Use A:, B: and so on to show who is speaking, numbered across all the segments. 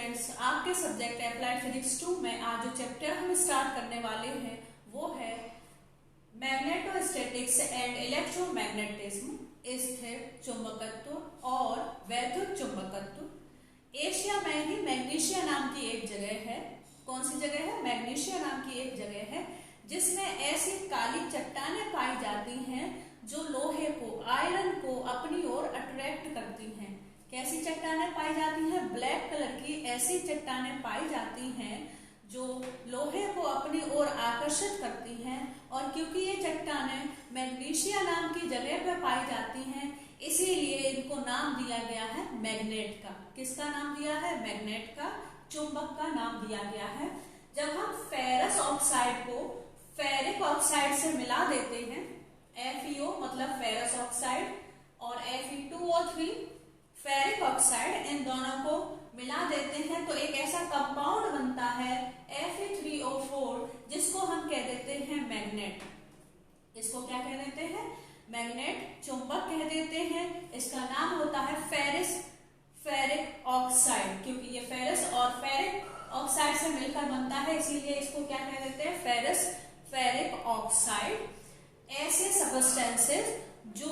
A: Students, आपके subject applied physics 2 में आज जो चैप्टर हम स्टार्ट करने वाले हैं वो है मैग्नेटोस्टैटिक्स एंड इलेक्ट्रोमैग्नेटिज्म, स्थिर चुंबकत्व और वैद्युत चुंबकत्व। एशिया में ही मैग्नीशिया नाम की एक जगह है। कौन सी जगह है? मैग्नीशिया नाम की एक जगह है जिसमें ऐसी काली चट्टानें पाई जाती हैं जो लोहे को, आयरन को अपनी ओर अट्रैक्ट करती हैं। कैसी चट्टानें पाई जाती हैं? ब्लैक कलर की ऐसी चट्टानें पाई जाती हैं जो लोहे को अपनी ओर आकर्षित करती हैं। और क्योंकि ये चट्टानें मैग्नीशिया नाम की जगह पर पाई जाती हैं, इसीलिए इनको नाम दिया गया है मैग्नेट का। किसका नाम दिया है? मैग्नेट का, चुंबक का नाम दिया गया है। जब हम फेरस ऑक्साइड को फेरिक ऑक्साइड से मिला देते हैं, FeO मतलब फेरस ऑक्साइड और Fe2O3 फेरिक ऑक्साइड, इन दोनों को मिला देते हैं तो एक ऐसा कंपाउंड बनता है Fe3O4 जिसको हम कह देते हैं मैग्नेट। इसको क्या कह देते हैं? मैग्नेट, चुंबक कह देते हैं। इसका नाम होता है फेरिक ऑक्साइड, क्योंकि ये फेरस और फेरिक ऑक्साइड से मिलकर बनता है, इसीलिए इसको क्या कह देते हैं? Ferric oxide. ऐसे सबस्टेंसेस जो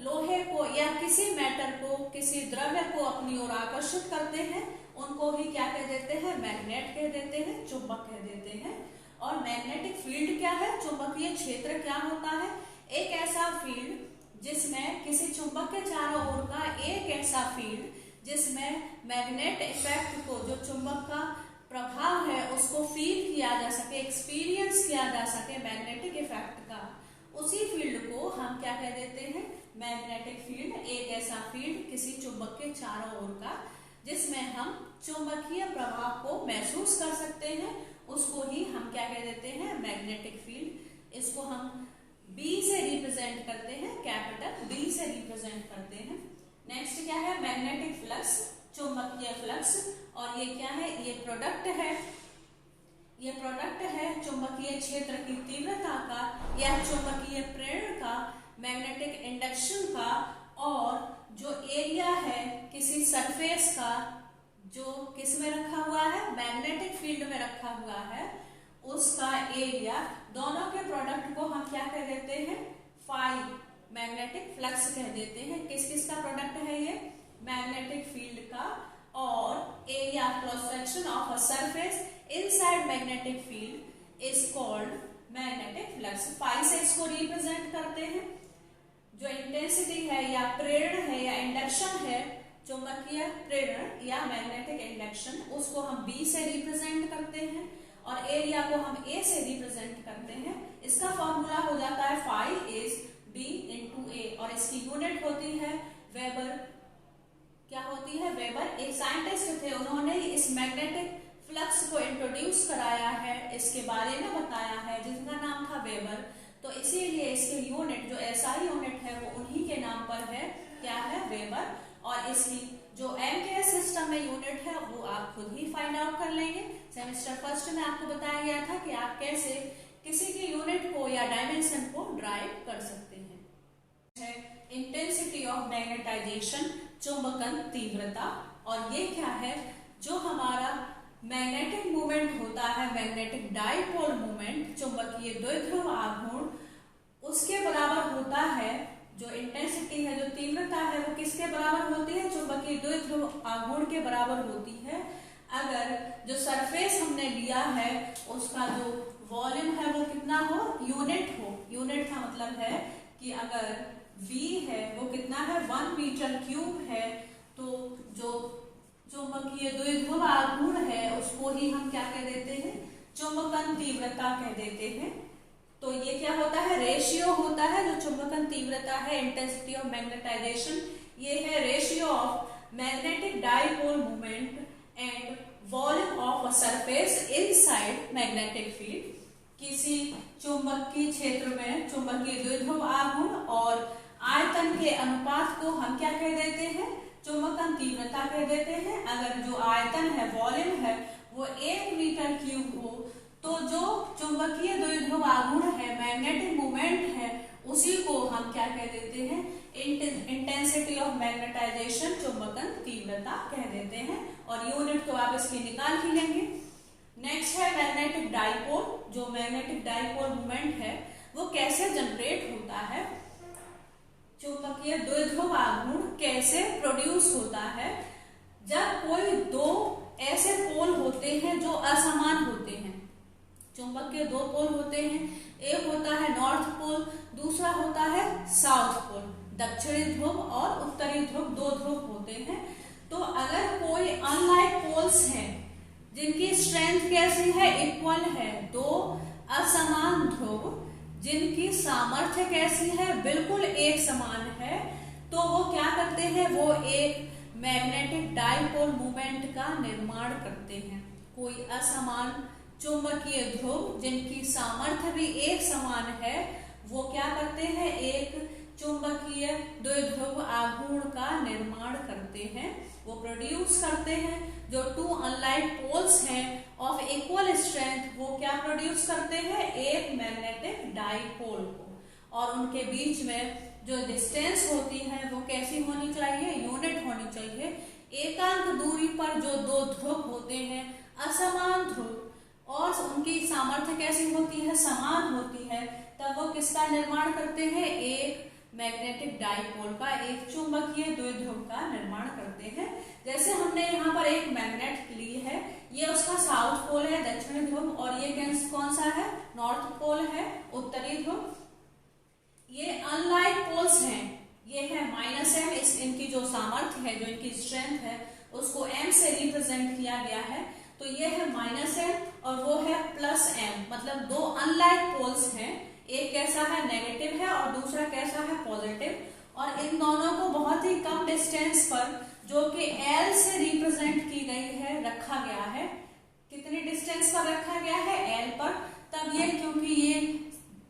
A: लोहे को या किसी मेटल को, किसी द्रव्य को अपनी ओर आकर्षित करते हैं, उनको ही क्या कह देते हैं? मैग्नेट कह देते हैं, चुंबक कह देते हैं। और मैग्नेटिक फील्ड क्या है? चुंबकीय क्षेत्र क्या होता है? एक ऐसा फील्ड जिसमें किसी चुंबक के चारों ओर का एक ऐसा फील्ड जिसमें मैग्नेट इफेक्ट को, जो चुंबक का प्रभाव है, उसको फील किया जा सके, एक्सपीरियंस किया जा सके मैग्नेटिक इफेक्ट का, उसी फील्ड को हम क्या कह देते हैं? Magnetic field. एक ऐसा फील्ड किसी चुंबक के चारों ओर का जिसमें हम चुंबकीय प्रभाव को महसूस कर सकते हैं, उसको ही हम क्या कह देते हैं? Magnetic field. इसको हम B से रिप्रेजेंट करते हैं, कैपिटल B से रिप्रेजेंट करते हैं। नेक्स्ट क्या है? मैग्नेटिक फ्लक्स, चुंबकीय फ्लक्स। और ये क्या है? ये प्रोडक्ट है चुंबकीय क्षेत्र की तीव्रता का या चुंबकीय प्रेरण का, मैग्नेटिक इंडक्शन का, और जो एरिया है किसी सरफेस का जो किस में रखा हुआ है? मैग्नेटिक फील्ड में रखा हुआ है, उसका एरिया, दोनों के प्रोडक्ट को हम क्या कह देते हैं? फाई मैग्नेटिक फ्लक्स कह देते हैं। किस किस का प्रोडक्ट है ये? मैग्नेटिक फील्ड का और area cross section of a surface inside magnetic field is called magnetic flux. Phi से इसको रिप्रेजेंट करते हैं। जो इंटेंसिटी है या प्रेरण है या इंडक्शन है, चुंबकीय प्रेरण या मैग्नेटिक इंडक्शन, उसको हम B से रिप्रेजेंट करते हैं और एरिया को हम A से रिप्रेजेंट करते हैं। इसका फॉर्मूला हो जाता है phi is B into A और इसकी यूनिट होती है वेबर। क्या होती है? वेबर। एक साइंटिस्ट थे, उन्होंने इस मैग्नेटिक फ्लक्स को इंट्रोड्यूस कराया है, इसके बारे में बताया है, जिसका नाम था वेबर। तो इसीलिए इसके यूनिट, जो SI यूनिट है, वो उन्हीं के नाम पर है। क्या है? वेबर। और इसकी जो MKS सिस्टम में यूनिट है वो आप खुद ही फाइंड आउट कर लेंगे। सेमेस्टर फर्स्ट में आपको बताया गया था कि आप कैसे किसी की यूनिट को या डायमेंशन को ड्राइव कर सकते हैं। इंटेंसिटी ऑफ मैग्नेटाइजेशन, चुंबकन तीव्रता। और ये क्या है? जो हमारा मैग्नेटिक मूवमेंट होता है, मैग्नेटिक डाइपोल मूवमेंट, चुंबकीय द्विध्रुव आघूर्ण, उसके बराबर होता है। जो इंटेंसिटी है, जो तीव्रता है, वो किसके बराबर होती है? चुंबकीय द्विध्रुव आघूर्ण के बराबर होती है। अगर जो सरफेस हमने लिया है उसका जो वॉल्यूम है वो कितना हो? यूनिट हो। यूनिट का मतलब है कि अगर V है वो कितना है? 1 मीटर क्यूब है, तो जो चुंबकीय द्विध्रुव आघूर्ण है उसको ही हम क्या कह देते हैं? चुंबकन तीव्रता कह देते हैं। तो ये क्या होता है? रेशियो होता है। जो चुंबकन तीव्रता है, इंटेंसिटी ऑफ मैग्नेटाइजेशन, ये है ratio of magnetic dipole movement and volume of a surface inside magnetic field. किसी चुंबकीय क्षेत्र में चुंबकीय द्विध्रुव आघूर्ण और आयतन के अनुपात को हम क्या कह देते हैं? चुंबकन तीव्रता कह देते हैं। अगर जो आयतन है, वॉल्यूम है, वो 1 मीटर क्यूब हो, तो जो चुंबकीय द्विध्रुव आघूर्ण है, मैग्नेटिक मूवमेंट है, उसी को हम क्या कह देते हैं? इंटेंसिटी ऑफ मैग्नेटाइजेशन, चुंबकन तीव्रता कह देते हैं। और यूनिट तो आप इसकी निकाल ही लेंगे। नेक्स्ट है मैग्नेटिक डाइपोल। जो मैग्नेटिक डाइपोल मोमेंट है वो कैसे जनरेट होता है, चुंबकीय द्विध्रुव आघूर्ण कैसे प्रोड्यूस होता है जब कोई दो ऐसे पोल होते हैं जो असमान होते हैं। चुंबक के दो पोल होते हैं, एक होता है नॉर्थ पोल, दूसरा होता है साउथ पोल। दक्षिणी ध्रुव और उत्तरी ध्रुव, दो ध्रुव होते हैं। तो अगर कोई अनलाइक पोल्स हैं जिनकी स्ट्रेंथ कैसी है, इक्वल है, दो असमान ध्रुव जिनकी सामर्थ्य कैसी है, बिल्कुल एक समान है, तो वो क्या करते हैं, वो एक मैग्नेटिक डाइपोल मोमेंट का निर्माण करते हैं। कोई असमान चुंबकीय ध्रुव जिनकी सामर्थ्य भी एक समान है, वो क्या करते हैं, एक चुंबकीय द्विध्रुव आघूर्ण का निर्माण करते हैं, वो प्रोड्यूस करते हैं। जो टू अनलाइक पोल्स हैं ऑफ इक्वल स्ट्रेंथ, वो क्या प्रोड्यूस करते हैं, एक मैग्नेटिक डाइपोल को। और उनके बीच में जो डिस्टेंस होती है वो कैसी होनी चाहिए, यूनिट होनी चाहिए। एकांक दूरी पर जो दो ध्रुव होते हैं असमान ध्रुव और उनकी सामर्थ्य कैसी होती है, समान होती है, तब वो किसका निर्माण करते हैं, एक मैग्नेटिक डाइपोल का, एक चुंबकीय द्विध्रुव का निर्माण करते हैं। जैसे हमने यहाँ पर एक मैग्नेट ली है, ये उसका साउथ पोल है, दक्षिणी ध्रुव, और ये कौन सा है, नॉर्थ पोल है, उत्तरी ध्रुव। ये अनलाइक पोल्स हैं, ये है -m, इनकी जो सामर्थ्य है, जो इनकी स्ट्रेंथ है, उसको m से रिप्रेजेंट किया गया है। तो ये है -m और वो है +m, मतलब दो अनलाइक पोल्स हैं, एक कैसा है, नेगेटिव है, और दूसरा कैसा है, पॉजिटिव। और इन दोनों को बहुत ही कम डिस्टेंस पर, जो कि L से रिप्रेजेंट की गई है, रखा गया है। कितनी डिस्टेंस पर रखा गया है, L पर। तब ये, क्योंकि ये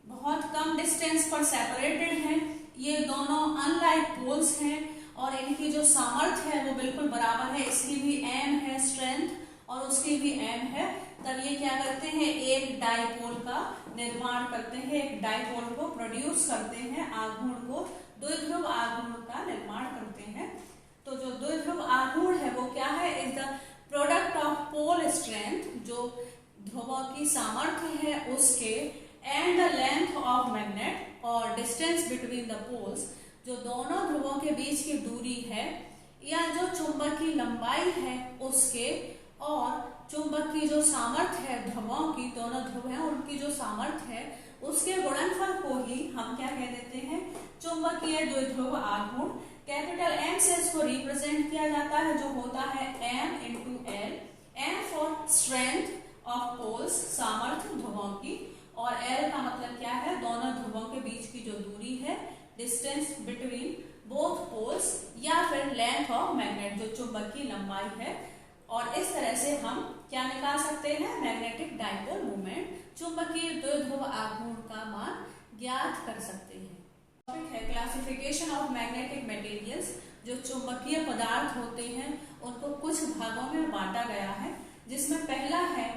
A: बहुत कम डिस्टेंस पर सेपरेटेड हैं, ये दोनों अनलाइक पोल्स हैं और इनकी जो सामर्थ्य है वो बिल्कुल बराबर है। इसकी भी m है स्ट्रेंथ और उसकी भी m है। तब ये क्या करते हैं, एक डाइपोल का निर्माण करते हैं, एक डाइपोल को प्रोड्यूस करते हैं, आघूर्ण को, द्विध्रुव आघूर्ण का निर्माण करते हैं। तो जो द्विध्रुव आघूर्ण है वो क्या है, is the product of pole strength, जो ध्रुवों की सामर्थ्य है उसके, and the length of magnet और डिस्टेंस बिटवीन द पोल्स, जो दोनों ध्रुवों के बीच की दूरी है या जो चुंबक की लंबाई है उसके, और चुंबक की जो सामर्थ्य है ध्रुवों की, दोनों ध्रुव हैं उनकी जो सामर्थ्य है उसके गुणनफल को ही हम क्या कह देते हैं, चुंबकीय द्विध्रुव आघूर्ण। कैपिटल M से इसको रिप्रेजेंट किया जाता है, जो होता है m × L, m for strength of poles, सामर्थ्य ध्रुवों की, और L का मतलब क्या है, दोनों ध्रुवों के बीच की जो दूरी है, डिस्टेंस बिटवीन बोथ पोल्स, या फिर लेंथ ऑफ मैग्नेट, जो चुंबक की लंबाई है। और इस तरह से हम क्या निकाल सकते हैं, मैग्नेटिक डाइपोल मोमेंट, चुंबकीय द्विध्रुव आघूर्ण का मान ज्ञात कर सकते हैं। टॉपिक है क्लासिफिकेशन ऑफ मैग्नेटिक मटेरियल्स। जो चुंबकीय पदार्थ होते हैं उनको कुछ भागों में बांटा गया है, जिसमें पहला है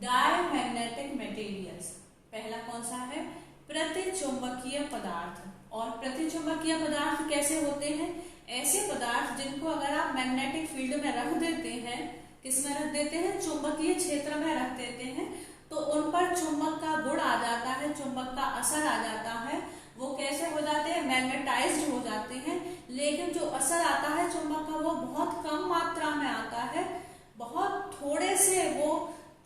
A: डायमैग्नेटिक मटेरियल्स। पहला कौन सा है, प्रतिचुंबकीय पदार्थ। और प्रतिचुंबकीय पदार्थ कैसे होते हैं, ऐसे पदार्थ जिनको अगर आप मैग्नेटिक फील्ड में रख देते हैं, किस में रख देते हैं, चुंबकीय क्षेत्र में रख देते हैं, तो उन पर चुंबक का गुण आ जाता है, चुंबक का असर आ जाता है। वो कैसे हो जाते हैं, मैग्नेटाइज्ड हो जाते हैं। लेकिन जो असर आता है चुंबक का, वो बहुत कम मात्रा में आता है, बहुत थोड़े से वो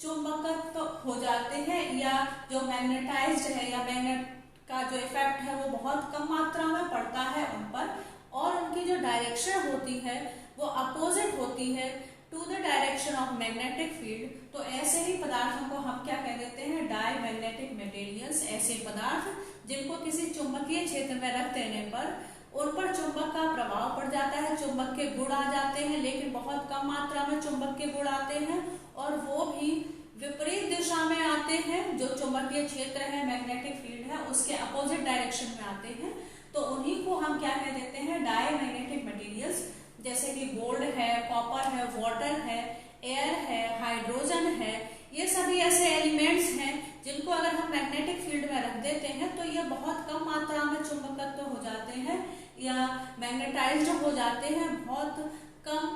A: चुंबकत्व हो जाते हैं, या जो मैग्नेटाइज्ड है या मैग्नेट का जो इफेक्ट है वो बहुत कम मात्रा में पड़ता है उन पर, और उनकी जो डायरेक्शन होती है वो अपोजिट होती है to the direction of magnetic field. तो ऐसे ही पदार्थों को हम क्या कह देते हैं, डायमैग्नेटिक मटेरियल्स। ऐसे पदार्थ जिनको किसी चुंबकीय क्षेत्र में रख देने पर उन पर चुंबक का प्रभाव पड़ जाता है, चुंबक के गुण आ जाते हैं, लेकिन बहुत कम मात्रा में चुंबक के गुण आते हैं, और वो भी विपरीत दिशा में आते हैं। जो चुंबकीय क्षेत्र है, मैग्नेटिक फील्ड है, उसके अपोजिट डायरेक्शन में आते हैं, तो उन्हीं को हम क्या कह देते हैं, डायमैग्नेटिक मटेरियल्स। जैसे कि गोल्ड है, कॉपर है, वाटर है, एयर है, हाइड्रोजन है, ये सभी ऐसे एलिमेंट्स हैं जिनको अगर हम मैग्नेटिक फील्ड में रख देते हैं तो ये बहुत कम मात्रा में चुंबकत्व हो जाते हैं या मैग्नेटाइज्ड हो जाते हैं, बहुत कम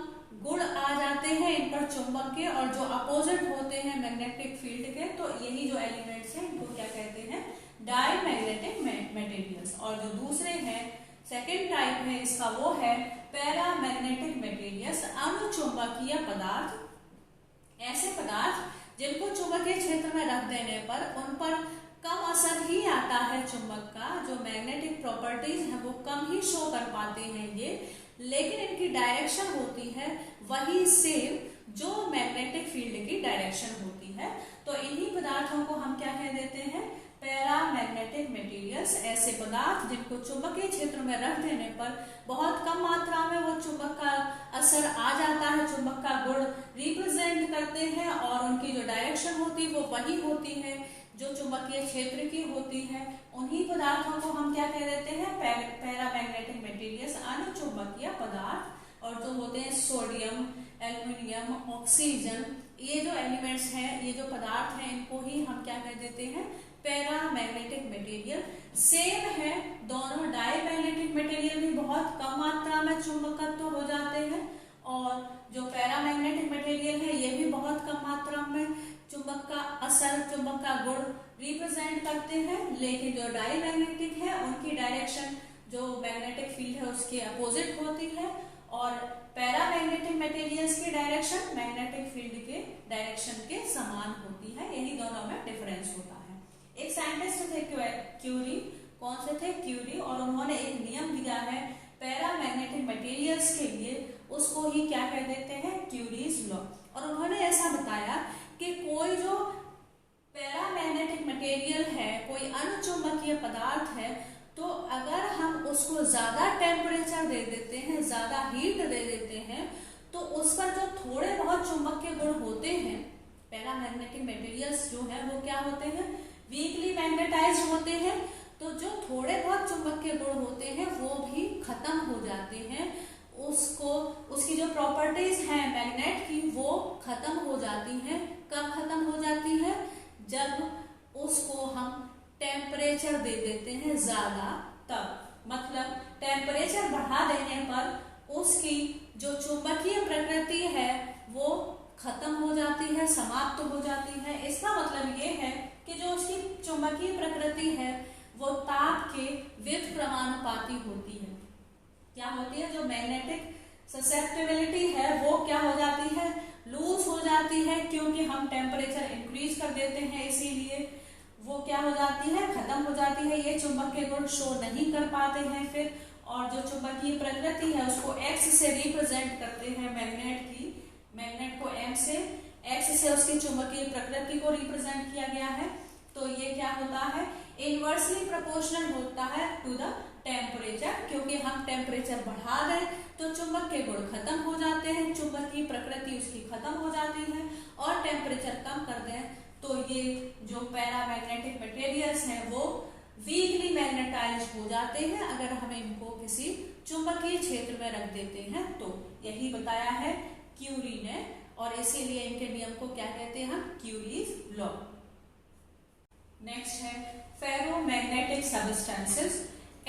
A: गुण आ जाते हैं इन पर चुंबक के, और जो अपोजिट होते हैं मैग्नेटिक फील्ड के, तो यही जो एलिमेंट्स हैं इनको क्या कहते हैं, डायमैग्नेटिक मटेरियल्स। और जो दूसरे हैं, सेकेंड टाइप है इसका, वो है पैरामैग्नेटिक मटेरियल्स, अनुचुंबकीय पदार्थ। ऐसे पदार्थ जिनको चुंबकीय क्षेत्र में रख देने पर उन पर कम असर ही आता है चुंबक का, जो मैग्नेटिक प्रॉपर्टीज हैं वो कम ही शो कर पाते हैं ये, लेकिन इनकी डायरेक्शन होती है वही सेम जो मैग्नेटिक फील्ड की डायरेक्शन होती है। तो इन्हीं पदार्थों को हम क्या कह देते हैं, पैरामैग्नेटिक मटेरियल्स। ऐसे पदार्थ जिनको चुंबकीय क्षेत्र में रख देने पर बहुत कम मात्रा में वो चुंबक का असर आ जाता है, चुंबक का गुण रिप्रेजेंट करते हैं, और उनकी जो डायरेक्शन होती है वो वही होती है जो चुंबकीय क्षेत्र की होती है। उन्हीं पदार्थों को हम क्या कह देते हैं, पैरामैग्नेटिक मटेरियल्स, अनुचुंबकीय पदार्थ। और जो होते हैं सोडियम, एल्युमिनियम, ऑक्सीजन, ये जो एलिमेंट्स हैं, ये जो पदार्थ हैं, इनको ही हम क्या कह देते हैं, पैरामैग्नेटिक मटेरियल। सेम है दोनों, डायमैग्नेटिक मटेरियल भी बहुत कम मात्रा में चुंबकत्व हो जाते हैं, और जो पैरामैग्नेटिक मटेरियल है ये भी बहुत कम मात्रा में चुंबक का असर, चुंबक का गुण रिप्रेजेंट करते हैं। लेकिन जो डायमैग्नेटिक है उनकी डायरेक्शन जो मैग्नेटिक फील्ड है उसके अपोजिट होती है, और पैरामैग्नेटिक मटेरियल्स की डायरेक्शन मैग्नेटिक फील्ड के डायरेक्शन के समान होती है। यही दोनों में डिफरेंस होता है। एक साइंटिस्ट थे क्यूरी, कौन से थे, क्यूरी, और उन्होंने एक नियम दिया है पैरामैग्नेटिक मटेरियल्स के लिए, उसको ही क्या कह देते हैं, क्यूरीज लॉ। और उन्होंने ऐसा बताया कि कोई जो पैरामैग्नेटिक मटेरियल है, कोई अनुचुंबकीय पदार्थ है, तो अगर हम उसको ज्यादा टेम्परेचर दे देते हैं, ज्यादा हीट दे देते हैं, तो उस पर जो थोड़े बहुत चुंबकीय गुण होते हैं, पैरामैग्नेटिक मटेरियल्स जो है वो क्या होते हैं, वीकली मैग्नेटाइज्ड होते हैं, तो जो थोड़े बहुत चुंबकीय गुण होते हैं वो भी खत्म हो जाते हैं। उसको, उसकी जो प्रॉपर्टीज हैं मैग्नेट की, वो खत्म हो जाती हैं। कब खत्म हो जाती है, जब उसको हम टेम्परेचर दे देते हैं ज्यादा, तब। मतलब टेम्परेचर बढ़ा देने पर उसकी जो चुंबकीय प्रकृति है वो खत्म हो जाती है, समाप्त हो जाती है। इसका मतलब ये है कि जो उसकी चुंबकीय प्रकृति है वो ताप के व्युत्क्रमानुपाती होती है। क्या होती है, जो मैग्नेटिक ससेप्टिबिलिटी है वो क्या हो जाती है, लूज हो जाती है, क्योंकि हम टेम्परेचर इंक्रीज कर देते हैं, इसीलिए वो क्या हो जाती है, खत्म हो जाती है। ये चुंबकीय गुण शो नहीं कर पाते हैं फिर, और जो चुंबकीय प्रकृति है उसको एक्स से रिप्रेजेंट करते हैं मैग्नेट की, मैग्नेट को एम से, एक्स से उसकी चुंबकीय प्रकृति को रिप्रेजेंट किया गया है। तो ये क्या होता है, इनवर्सली प्रोपोर्शनल होता है टू द टेम्परेचर, क्योंकि हम टेम्परेचर बढ़ा दें तो चुंबक के गुण खत्म हो जाते हैं, चुंबक की प्रकृति उसकी खत्म हो जाती है, और टेम्परेचर कम कर दें तो ये जो पैरामैग्नेटिक मटेरियल्स हैं वो वीकली मैग्नेटाइज्ड हो जाते हैं अगर हम इनको किसी चुंबकीय क्षेत्र में रख देते हैं। तो यही बताया है क्यूरी ने, और इसीलिए इनके नियम को क्या कहते हैं हम, क्यूरीज लॉ। नेक्स्ट है फेरोमैग्नेटिक सब्सटेंसेस।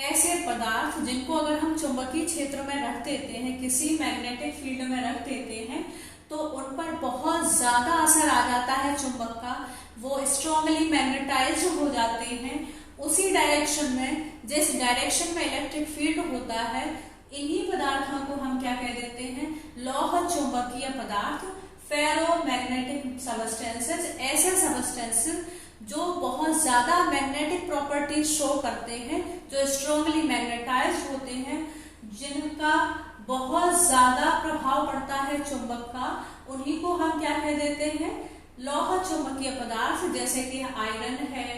A: ऐसे पदार्थ जिनको अगर हम चुंबकीय क्षेत्र में रख देते हैं, किसी मैग्नेटिक फील्ड में रख देते हैं, तो उन पर बहुत ज्यादा असर आ जाता है चुंबक का, वो स्ट्रांगली मैग्नेटाइज्ड हो जाते हैं उसी डायरेक्शन में जिस डायरेक्शन में इलेक्ट्रिक फील्ड होता है। इन्हीं पदार्थों को हम क्या कह देते हैं, लौह चुंबकीय पदार्थ, फेरोमैग्नेटिक सबस्टेंसेस। ऐसे सबस्टेंसेस जो बहुत ज्यादा मैग्नेटिक प्रॉपर्टीज शो करते हैं, जो स्ट्रांगली मैग्नेटाइज्ड होते हैं, जिनका बहुत ज्यादा प्रभाव पड़ता है चुंबक का, उन्हीं को हम क्या कह देते हैं, लौह चुंबकीय पदार्थ। जैसे कि आयरन है,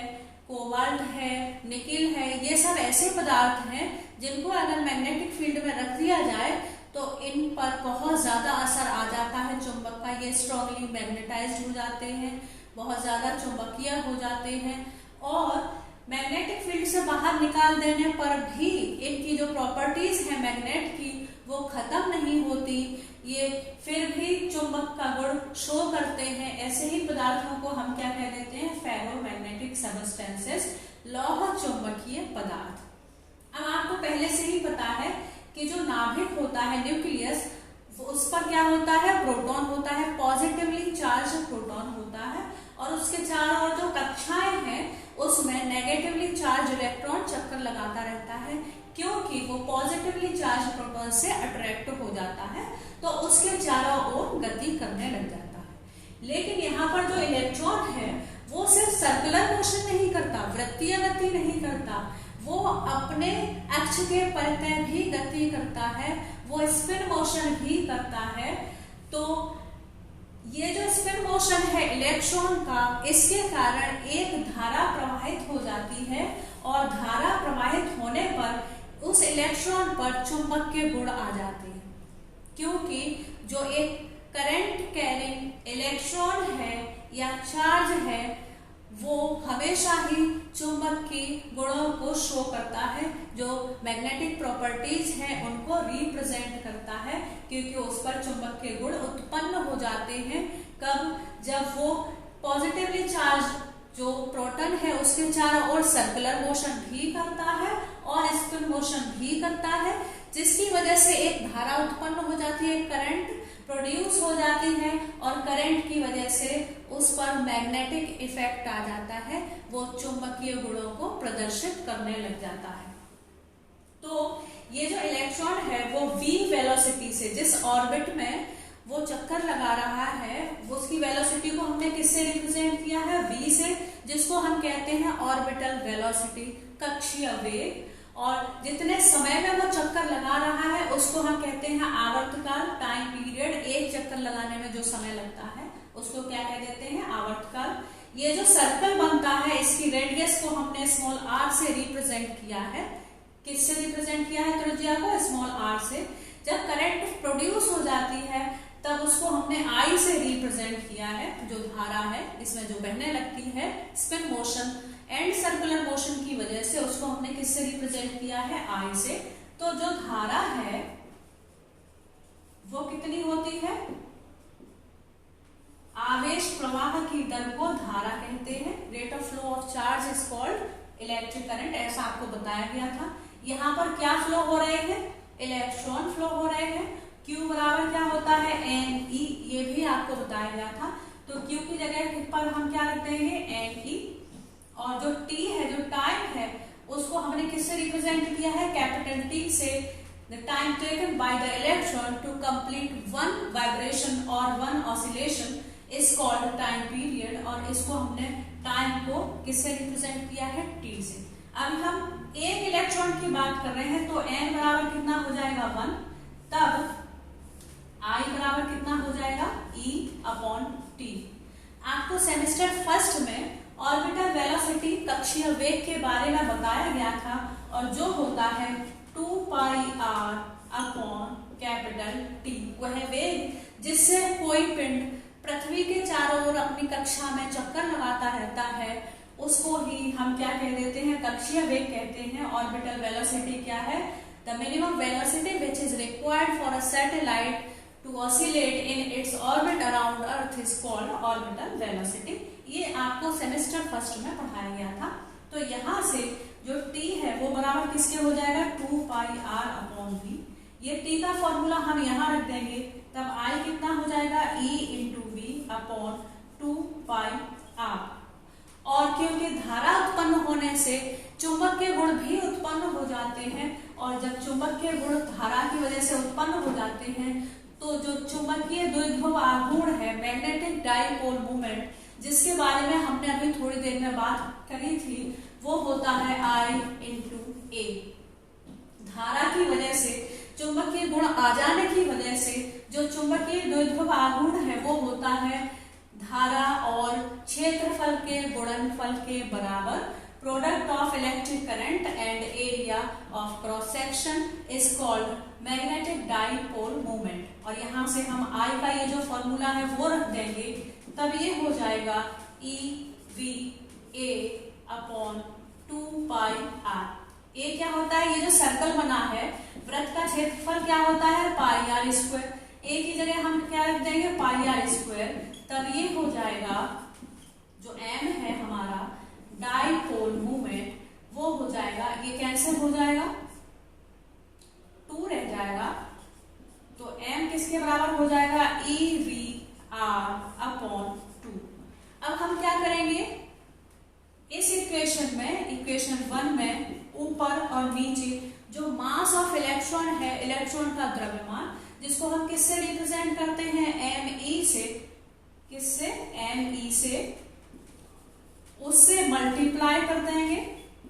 A: कोबाल्ट है, निकिल है, ये सब ऐसे पदार्थ हैं जिनको अगर मैग्नेटिक फील्ड में रख दिया जाए तो इन पर बहुत ज्यादा असर आ जाता है चुंबक का। ये स्ट्रांगली मैग्नेटाइज्ड हो जाते हैं, बहुत ज्यादा चुंबकीय हो जाते हैं, और मैग्नेटिक फील्ड से बाहर निकाल देने पर भी इनकी जो प्रॉपर्टीज है मैग्नेट की वो खत्म नहीं होती, ये फिर भी चुंबक का गुण शो करते हैं। ऐसे ही पदार्थों को हम क्या कह देते हैं, फेरोमैग्नेटिक सबस्टेंसेस, लौह चुंबकीय पदार्थ। अब आपको पहले से ही पता है कि जो नाभिक होता है, न्यूक्लियस, उस पर क्या होता है, प्रोटॉन होता है, पॉजिटिवली चार्ज प्रोटॉन होता है, और उसके चारों ओर जो कक्षाएं हैं उसमें नेगेटिवली चार्ज इलेक्ट्रॉन चक्कर लगाता रहता है, क्योंकि वो पॉजिटिवली चार्ज प्रोटॉन से अट्रैक्ट हो जाता है, तो उसके चारों ओर गति करने लग जाता है। लेकिन यहाँ पर जो इलेक्ट्रॉन है वो सिर्फ सर्कुलर मोशन नहीं करता, वृत्तीय गति नहीं करता, वो अपने अक्ष के परितः भी गति करता है, वो स्पिन मोशन भी करता है। तो ये जो स्पिन मोशन है इलेक्ट्रॉन का, इसके कारण एक धारा प्रवाहित हो जाती है, और धारा प्रवाहित होने पर उस इलेक्ट्रॉन पर चुंबकीय गुण आ जाते हैं, क्योंकि जो एक करंट कैरिंग इलेक्ट्रॉन है या चार्ज है वो हमेशा ही चुंबकीय गुणों को शो करता है, जो मैग्नेटिक प्रॉपर्टीज हैं उनको रिप्रेजेंट करता है, क्योंकि उस पर चुंबकीय गुण उत्पन्न हो जाते हैं। कब? जब वो पॉजिटिवली चार्ज जो प्रोटॉन है उसके चारों ओर सर्कुलर मोशन भी करता है और स्पिन मोशन भी करता है, जिसकी वजह से एक धारा उत्पन्न हो जाती है, करंट प्रोड्यूस हो जाती है, और करंट की वजह से उस पर मैग्नेटिक इफेक्ट आ जाता है, वो चुंबकीय गुणों को प्रदर्शित करने लग जाता है। तो ये जो इलेक्ट्रॉन है वो v वेलोसिटी से, जिस ऑर्बिट में वो चक्कर लगा रहा है, उसकी वेलोसिटी को हमने किससे रिप्रेजेंट किया है, v से, जिसको हम कहते हैं ऑर्बिटल वेलोसिटी, कक्षीय वेग। और जितने समय में वो चक्कर लगा रहा है उसको हम कहते हैं आवर्तकाल, टाइम पीरियड। एक चक्कर लगाने में जो समय लगता है उसको क्या कह देते हैं, आवर्तकाल। ये जो सर्कल बनता है इसकी रेडियस को हमने स्मॉल r से रिप्रेजेंट किया है। किससे रिप्रेजेंट किया है त्रिज्या को, स्मॉल r से। जब करंट प्रोड्यूस हो जाती है तब उसको हमने I से रिप्रेजेंट किया है, जो धारा है इसमें जो बहने लगती है, spin motion and circular motion की वजह से उसको हमने किससे रिप्रेजेंट किया है, I से। तो जो धारा है वो कितनी होती है, आवेश प्रवाह की दर को धारा कहते हैं। Rate of flow of charge is called electric current, ऐसा आपको बताया गया था। यहाँ पर क्या फ्लो हो रहे हैं, इलेक्ट्रॉन फ्लो हो रहे हैं। Q बराबर क्या होता है, NE, ये भी आपको बताया गया था। तो Q की जगह पर हम क्या रख देंगे, NE। और जो T है, जो टाइम है, उसको हमने किससे रिप्रेजेंट किया है, कैपिटल T से। The time taken by the electron to complete one vibration और one oscillation is called time period, और इसको हमने टाइम को किससे रिप्रेजेंट किया है, T से। अब हम एक इलेक्ट्रॉन की बात कर रहे हैं, तो N बराबर कितना हो जाएगा, 1। तब I बराबर कितना हो जाएगा, E/T। आपको सेमेस्टर फर्स्ट में ऑर्बिटल वेलोसिटी, कक्षीय वेग के बारे में बताया गया था, और जो होता है 2πr/T, वह वेग जिससे कोई पिंड पृथ्वी के चारों ओर अपनी कक्षा में चक्कर लगाता रहता है, उसको ही हम क्या कह देते हैं, कक्षीय वेग कहते हैं। ऑर्बिटल वेलोसिटी क्या है, the minimum velocity which is required for a satellite to oscillate in its orbit around Earth is called orbital velocity। ये आपको सेमेस्टर फर्स्ट में पढ़ाया गया था। तो यहाँ से जो T है वो बराबर किसके हो जाएगा, 2πr/v। ये T का फॉर्मूला हम यहाँ रख देंगे, तब I कितना हो जाएगा, E/v/2πr। और क्योंकि धारा उत्पन्न होने से चुंबकीय गुण भी उत्पन्न हो जाते हैं, और जब चुंबकीय गुण धारा की वजह से उत्पन्न हो जाते हैं तो जो चुंबकीय द्विध्रुव आघूर्ण है, मैग्नेटिक डाइपोल मूवमेंट, जिसके बारे में हमने अभी थोड़ी देर में बात करी थी, वो होता है I/A। धारा की वजह से, चुंबकीय गुण आ जाने की वजह से जो चुंबकीय द्विध्रुव आघूर्ण है वो होता है धारा और क्षेत्रफल के गुणनफल के बराबर। Product of electric current and area of cross section is called magnetic dipole movement. और यहाँ से हम I का ये जो फॉर्मूला है वो रख देंगे, तब ये हो जाएगा EV/2πr। ये क्या होता है, ये जो सर्कल बना है, वृत्त का क्षेत्रफल क्या होता है, πr²। A की जगह हम क्या रख देंगे, πr²। तब ये हो जाएगा, जो M है हमारा डाइपोल मूवमेंट, वो हो जाएगा, ये कैंसिल हो जाएगा, 2 रह जाएगा, तो m किसके बराबर हो जाएगा, EVR/2। अब हम क्या करेंगे, इस इक्वेशन में, इक्वेशन 1 में ऊपर और नीचे जो मास ऑफ इलेक्ट्रॉन है, इलेक्ट्रॉन का द्रव्यमान, जिसको हम किससे रिप्रेजेंट करते हैं, me से, किससे, me से, उससे मल्टीप्लाई कर देंगे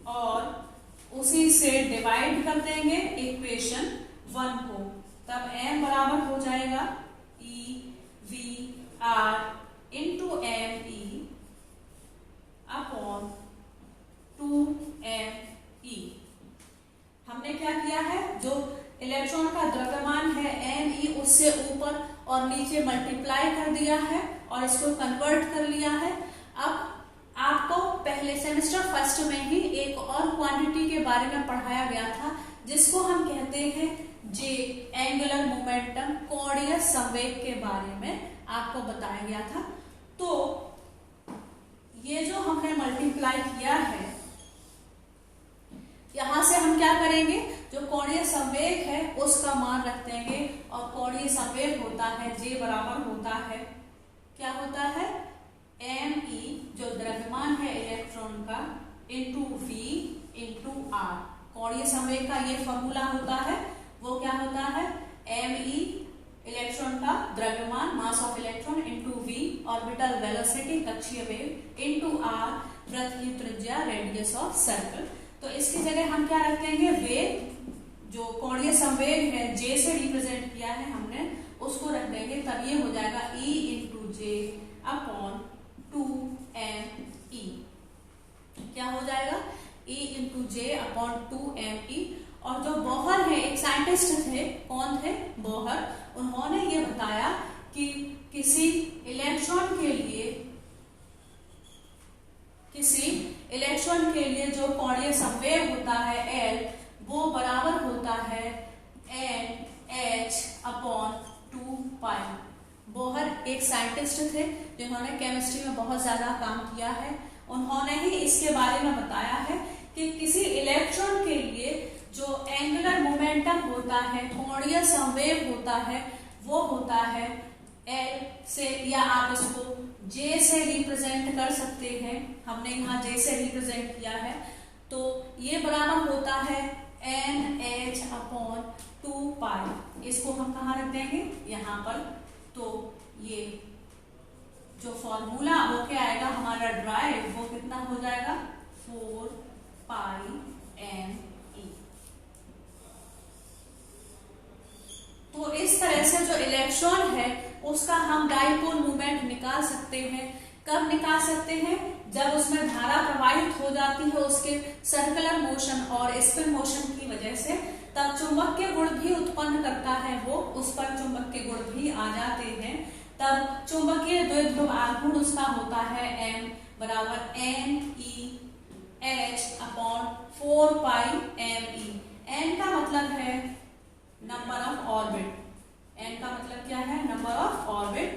A: और उसी से डिवाइड कर देंगे इक्वेशन 1 को, तब m बराबर हो जाएगा EVR इंटू me/2me। हमने क्या किया है, जो इलेक्ट्रॉन का द्रव्यमान है me, उससे ऊपर और नीचे मल्टीप्लाई कर दिया है और इसको कन्वर्ट कर लिया है। अब आपको पहले सेमेस्टर फर्स्ट में ही एक और क्वांटिटी के बारे में पढ़ाया गया था, जिसको हम कहते हैं जे, एंगुलर मोमेंटम, कोणीय संवेग के बारे में आपको बताया गया था। तो ये जो हमने मल्टीप्लाई किया है, यहां से हम क्या करेंगे, जो कोणीय संवेग है उसका मान रख देंगे और कोणीय संवेग होता है जे बराबर होता है, क्या होता है, me जो द्रव्यमान है इलेक्ट्रॉन का, इंटू v इंटू r। कोणीय संवेग का ये फॉर्मूला होता है, वो क्या होता है, me इलेक्ट्रॉन का द्रव्यमान, mass of electron, into v orbital velocity, कक्षीय वेग, इंटू r वृत्त की त्रिज्या, रेडियस ऑफ सर्कल। तो इसकी जगह हम क्या रखेंगे, वेग, जो कोणीय संवेग है जे से रिप्रेजेंट किया है हमने, उसको रख देंगे, तब ये हो जाएगा E इंटू J/2me। क्या हो जाएगा, E इंटू J/2me। और जो बोहर है, एक साइंटिस्ट थे, कौन थे, बोहर, उन्होंने ये बताया कि किसी इलेक्ट्रॉन के लिए जो कोणीय संवेग होता है L, वो बराबर होता है NH/2π। बोहर एक साइंटिस्ट थे जिन्होंने केमिस्ट्री में बहुत ज्यादा काम किया है। उन्होंने ही इसके बारे में बताया है कि किसी इलेक्ट्रॉन के लिए जो एंगुलर मोमेंटम होता है, कोणीय संवेग होता है, वो होता है L से, या आप इसको J से रिप्रेजेंट कर सकते हैं। हमने यहाँ J से रिप्रेजेंट किया है, तो ये बराबर होता है NH/2π। इसको हम कहाँ रख देंगे, यहाँ पर। तो ये जो फॉर्मूला हो के आएगा हमारा ड्राइव, वो कितना हो जाएगा, 4πme। तो इस तरह से जो इलेक्ट्रॉन है उसका हम डाइपोल मोमेंट निकाल सकते हैं। कब निकाल सकते हैं, जब उसमें धारा प्रवाहित हो जाती है उसके सर्कुलर मोशन और स्पिन मोशन की वजह से, तब चुंबकीय गुण भी उत्पन्न करता है वो, उस पर चुंबकीय गुण भी आ जाते हैं। तब चुंबकीय द्विध्रुव आघूर्ण उसका होता है m बराबर NEH/4πme। n का मतलब है नंबर ऑफ ऑर्बिट, n का मतलब क्या है, नंबर ऑफ ऑर्बिट।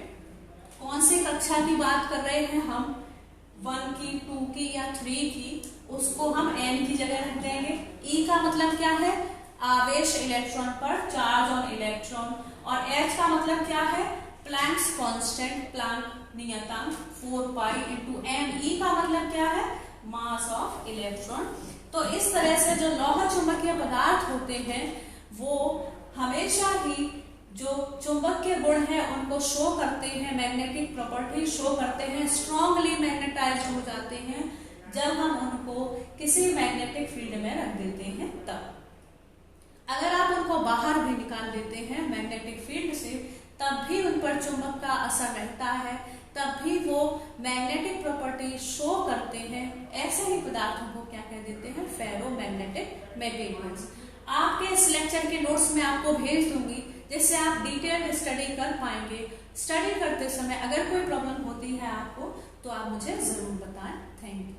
A: कौन सी कक्षा की बात कर रहे हैं हम, 1 की, 2 की या 3 की, उसको हम n की जगह रख देंगे। E का मतलब क्या है, आवेश इलेक्ट्रॉन पर, चार्ज ऑन इलेक्ट्रॉन। और H का मतलब क्या है, प्लैंक्स कांस्टेंट, प्लैंक नियतांक, 4π इंटू m। E का मतलब क्या है, मास ऑफ इलेक्ट्रॉन। तो इस तरह से जो लौह चुंबकीय पदार्थ होते हैं वो हमेशा ही जो चुंबकीय गुण है उनको शो करते हैं, मैग्नेटिक प्रॉपर्टी शो करते हैं, स्ट्रांगली मैग्नेटाइज हो जाते हैं जब हम उनको किसी मैग्नेटिक फील्ड में रख देते हैं। तब अगर आप उनको बाहर भी निकाल देते हैं मैग्नेटिक फील्ड से, तब भी उन पर चुंबक का असर रहता है, तब भी वो मैग्नेटिक प्रॉपर्टी शो करते हैं। ऐसे ही पदार्थों को क्या कह देते हैं, फेरोमैग्नेटिक मटेरियल्स। आपके इस लेक्चर के नोट्स में आपको भेज दूंगी, जिससे आप डिटेल स्टडी कर पाएंगे। स्टडी करते समय अगर कोई प्रॉब्लम होती है आपको, तो आप मुझे जरूर बताएं। Thank you.